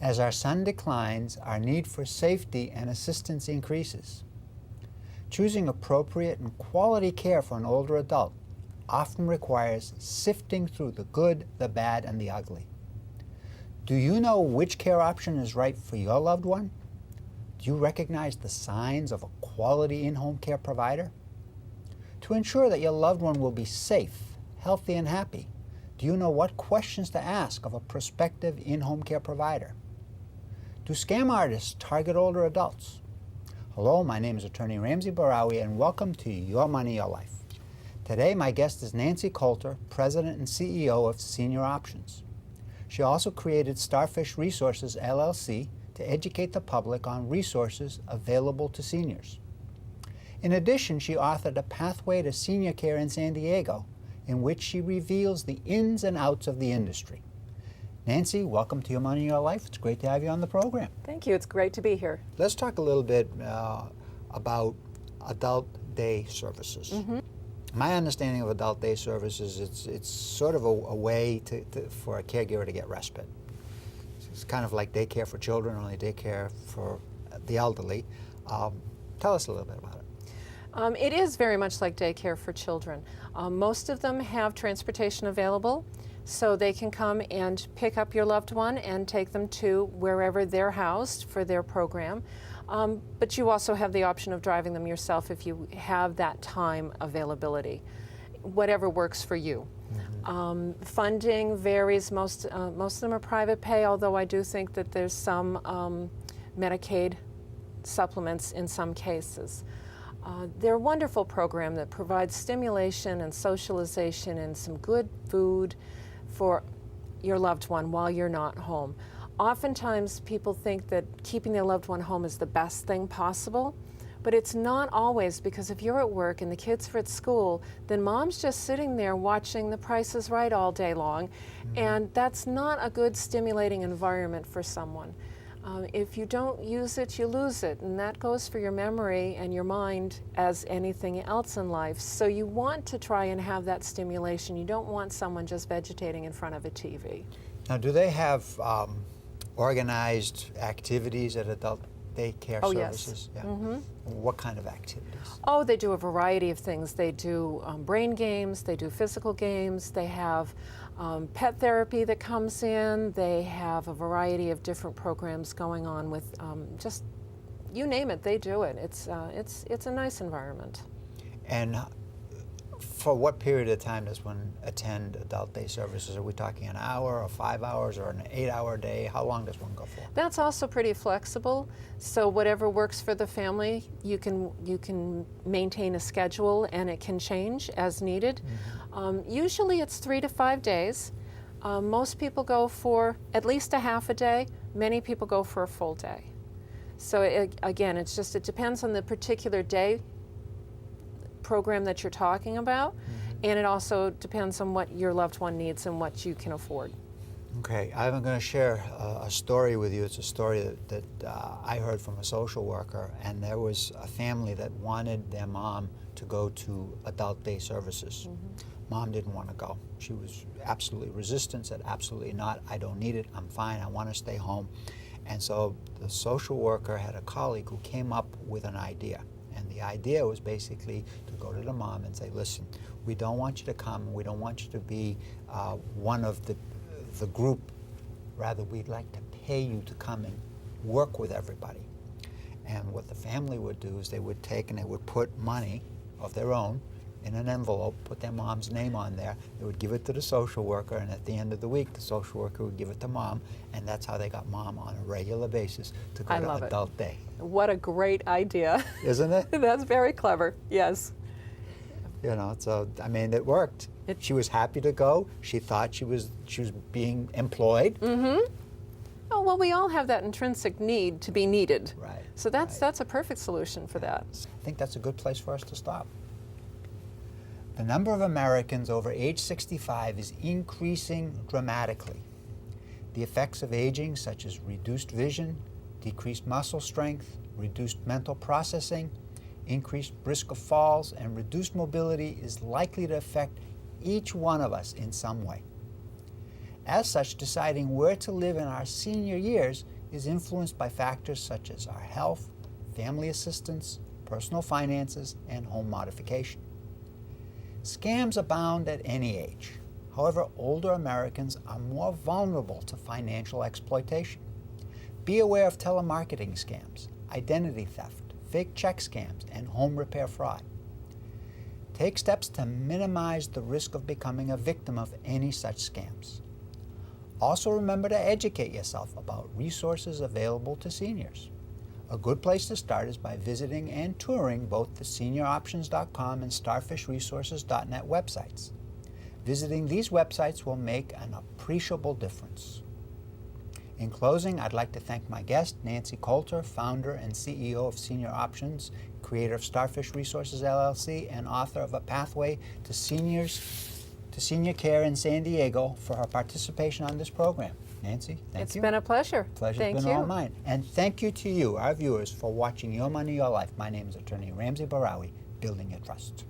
As our sun declines, our need for safety and assistance increases. Choosing appropriate and quality care for an older adult often requires sifting through the good, the bad, and the ugly. Do you know which care option is right for your loved one? Do you recognize the signs of a quality in-home care provider? To ensure that your loved one will be safe, healthy, and happy, do you know what questions to ask of a prospective in-home care provider? Do scam artists target older adults? Hello, my name is Attorney Ramsey Bahrawy, and welcome to Your Money, Your Life. Today, my guest is Nancy Coulter, President and CEO of Senior Options. She also created Starfish Resources, LLC, to educate the public on resources available to seniors. In addition, she authored A Pathway to Senior Care in San Diego, in which she reveals the ins and outs of the industry. Nancy, welcome to Your Money, Your Life. It's great to have you on the program. Thank you. It's great to be here. Let's talk a little bit about adult day services. Mm-hmm. My understanding of adult day services, it's sort of a way for a caregiver to get respite. It's kind of like daycare for children, only daycare for the elderly. Tell us a little bit about it. It is very much like daycare for children. Most of them have transportation available, so they can come and pick up your loved one and take them to wherever they're housed for their program. But you also have the option of driving them yourself if you have that time availability, whatever works for you. Mm-hmm. Funding varies. Most of them are private pay, although I do think that there's some Medicaid supplements in some cases. They're a wonderful program that provides stimulation and socialization and some good food for your loved one while you're not home. Oftentimes people think that keeping their loved one home is the best thing possible, but it's not always, because if you're at work and the kids are at school, then mom's just sitting there watching The Price is Right all day long, and that's not a good stimulating environment for someone. If you don't use it, you lose it, and that goes for your memory and your mind as anything else in life. So you want to try and have that stimulation. You don't want someone just vegetating in front of a TV. Now, do they have organized activities at adult daycare services? Yes. Yeah. Mm-hmm. What kind of activities? Oh, they do a variety of things. They do brain games, they do physical games, they have pet therapy that comes in, they have a variety of different programs going on with just, you name it, they do it. It's a nice environment. And for what period of time does one attend adult day services? Are we talking an hour or 5 hours or an 8-hour day? How long does one go for? That's also pretty flexible. So whatever works for the family, you can maintain a schedule and it can change as needed. Mm-hmm. Usually it's 3 to 5 days. Most people go for at least a half a day. Many people go for a full day. So again, it depends on the particular day program that you're talking about, mm-hmm. and it also depends on what your loved one needs and what you can afford. Okay, I'm going to share a story with you. It's a story that I heard from a social worker, and there was a family that wanted their mom to go to adult day services. Mm-hmm. Mom didn't want to go. She was absolutely resistant, said absolutely not, I don't need it, I'm fine, I want to stay home. And so the social worker had a colleague who came up with an idea. And the idea was basically to go to the mom and say, listen, we don't want you to come, we don't want you to be one of the group. Rather, we'd like to pay you to come and work with everybody. And what the family would do is they would take and they would put money of their own in an envelope, put their mom's name on there. They would give it to the social worker, and at the end of the week, the social worker would give it to mom, and that's how they got mom on a regular basis to go to adult day. What a great idea. Isn't it? That's very clever, yes. You know, so, I mean, it worked. She was happy to go. She thought she was being employed. Mm-hmm. Oh, well, we all have that intrinsic need to be needed. Right. So that's a perfect solution for that. I think that's a good place for us to stop. The number of Americans over age 65 is increasing dramatically. The effects of aging, such as reduced vision, decreased muscle strength, reduced mental processing, increased risk of falls, and reduced mobility, is likely to affect each one of us in some way. As such, deciding where to live in our senior years is influenced by factors such as our health, family assistance, personal finances, and home modification. Scams abound at any age. However, older Americans are more vulnerable to financial exploitation. Be aware of telemarketing scams, identity theft, fake check scams, and home repair fraud. Take steps to minimize the risk of becoming a victim of any such scams. Also remember to educate yourself about resources available to seniors. A good place to start is by visiting and touring both the senioroptions.com and starfishresources.net websites. Visiting these websites will make an appreciable difference. In closing, I'd like to thank my guest, Nancy Coulter, founder and CEO of Senior Options, creator of Starfish Resources LLC, and author of A Pathway to Senior Care in San Diego, for her participation on this program. Nancy, thank you. It's been a pleasure. Pleasure's been all mine. And thank you to you, our viewers, for watching Your Money, Your Life. My name is Attorney Ramsey Bahrawy, Building Your Trust.